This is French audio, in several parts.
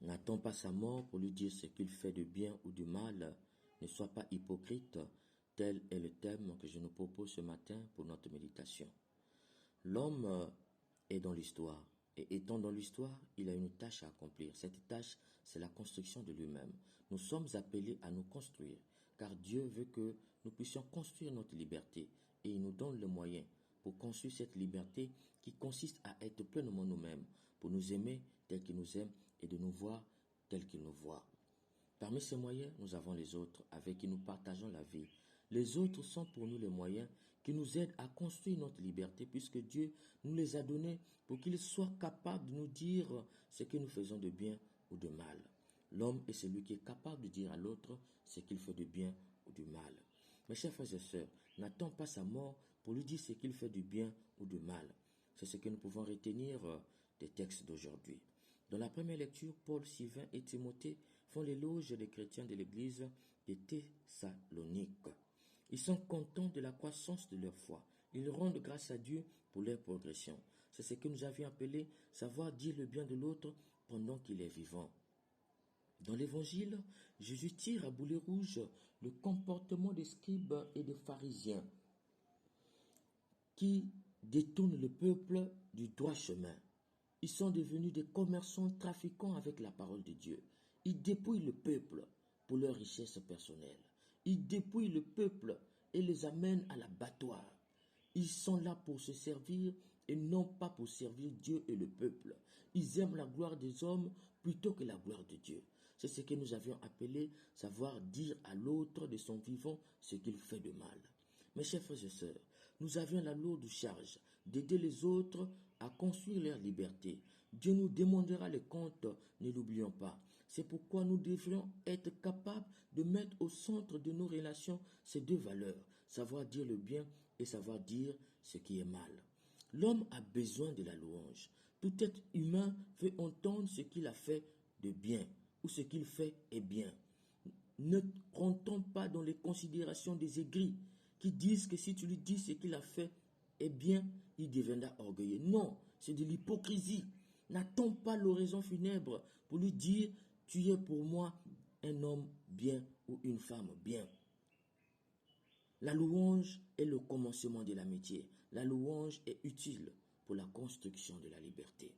N'attends pas sa mort pour lui dire ce qu'il fait de bien ou de mal. Ne sois pas hypocrite. Tel est le thème que je nous propose ce matin pour notre méditation. L'homme est dans l'histoire. Et étant dans l'histoire, il a une tâche à accomplir. Cette tâche, c'est la construction de lui-même. Nous sommes appelés à nous construire, car Dieu veut que nous puissions construire notre liberté. Et il nous donne le moyen pour construire cette liberté qui consiste à être pleinement nous-mêmes, pour nous aimer tel qu'il nous aime et de nous voir tel qu'il nous voit. Parmi ces moyens, nous avons les autres avec qui nous partageons la vie. Les autres sont pour nous les moyens qui nous aident à construire notre liberté puisque Dieu nous les a donnés pour qu'il soit capable de nous dire ce que nous faisons de bien ou de mal. L'homme est celui qui est capable de dire à l'autre ce qu'il fait de bien ou du mal. Mes chers frères et sœurs, n'attends pas sa mort pour lui dire ce qu'il fait de bien ou de mal. C'est ce que nous pouvons retenir des textes d'aujourd'hui. Dans la première lecture, Paul, Sylvain et Timothée font l'éloge des chrétiens de l'église de Thessalonique. Ils sont contents de la croissance de leur foi. Ils rendent grâce à Dieu pour leur progression. C'est ce que nous avions appelé savoir dire le bien de l'autre pendant qu'il est vivant. Dans l'évangile, Jésus tire à boulet rouge le comportement des scribes et des pharisiens qui détournent le peuple du droit chemin. Ils sont devenus des commerçants trafiquants avec la parole de Dieu. Ils dépouillent le peuple pour leur richesse personnelle. Ils dépouillent le peuple et les amènent à l'abattoir. Ils sont là pour se servir et non pas pour servir Dieu et le peuple. Ils aiment la gloire des hommes plutôt que la gloire de Dieu. C'est ce que nous avions appelé savoir dire à l'autre de son vivant ce qu'il fait de mal. Mes chers frères et sœurs, nous avions la lourde charge d'aider les autres à construire leur liberté. Dieu nous demandera les comptes, ne l'oublions pas. C'est pourquoi nous devrions être capables de mettre au centre de nos relations ces deux valeurs, savoir dire le bien et savoir dire ce qui est mal. L'homme a besoin de la louange. Tout être humain veut entendre ce qu'il a fait de bien ou ce qu'il fait est bien. Ne rentrons pas dans les considérations des aigris qui disent que si tu lui dis ce qu'il a fait est bien, il deviendra orgueilleux. Non, c'est de l'hypocrisie. N'attends pas l'oraison funèbre pour lui dire tu es pour moi un homme bien ou une femme bien. La louange est le commencement de l'amitié. La louange est utile pour la construction de la liberté.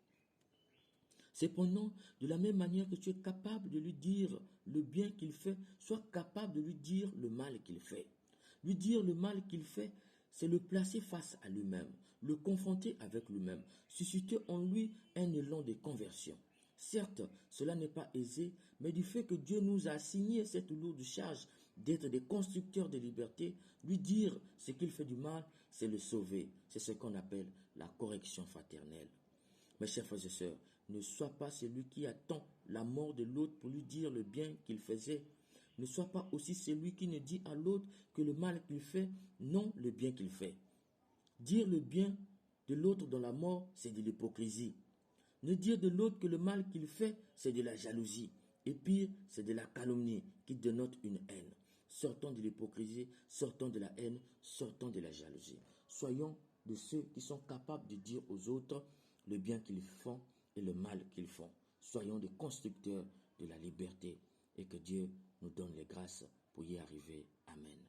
Cependant, de la même manière que tu es capable de lui dire le bien qu'il fait, sois capable de lui dire le mal qu'il fait. Lui dire le mal qu'il fait, c'est le placer face à lui-même, le confronter avec lui-même, susciter en lui un élan de conversion. Certes, cela n'est pas aisé, mais du fait que Dieu nous a assigné cette lourde charge d'être des constructeurs de liberté, lui dire ce qu'il fait du mal, c'est le sauver. C'est ce qu'on appelle la correction fraternelle. Mes chers frères et sœurs, ne sois pas celui qui attend la mort de l'autre pour lui dire le bien qu'il faisait. Ne sois pas aussi celui qui ne dit à l'autre que le mal qu'il fait, non le bien qu'il fait. Dire le bien de l'autre dans la mort, c'est de l'hypocrisie. Ne dire de l'autre que le mal qu'il fait, c'est de la jalousie. Et pire, c'est de la calomnie qui dénote une haine. Sortons de l'hypocrisie, sortons de la haine, sortons de la jalousie. Soyons de ceux qui sont capables de dire aux autres le bien qu'ils font et le mal qu'ils font. Soyons des constructeurs de la liberté et que Dieu nous donne les grâces pour y arriver. Amen.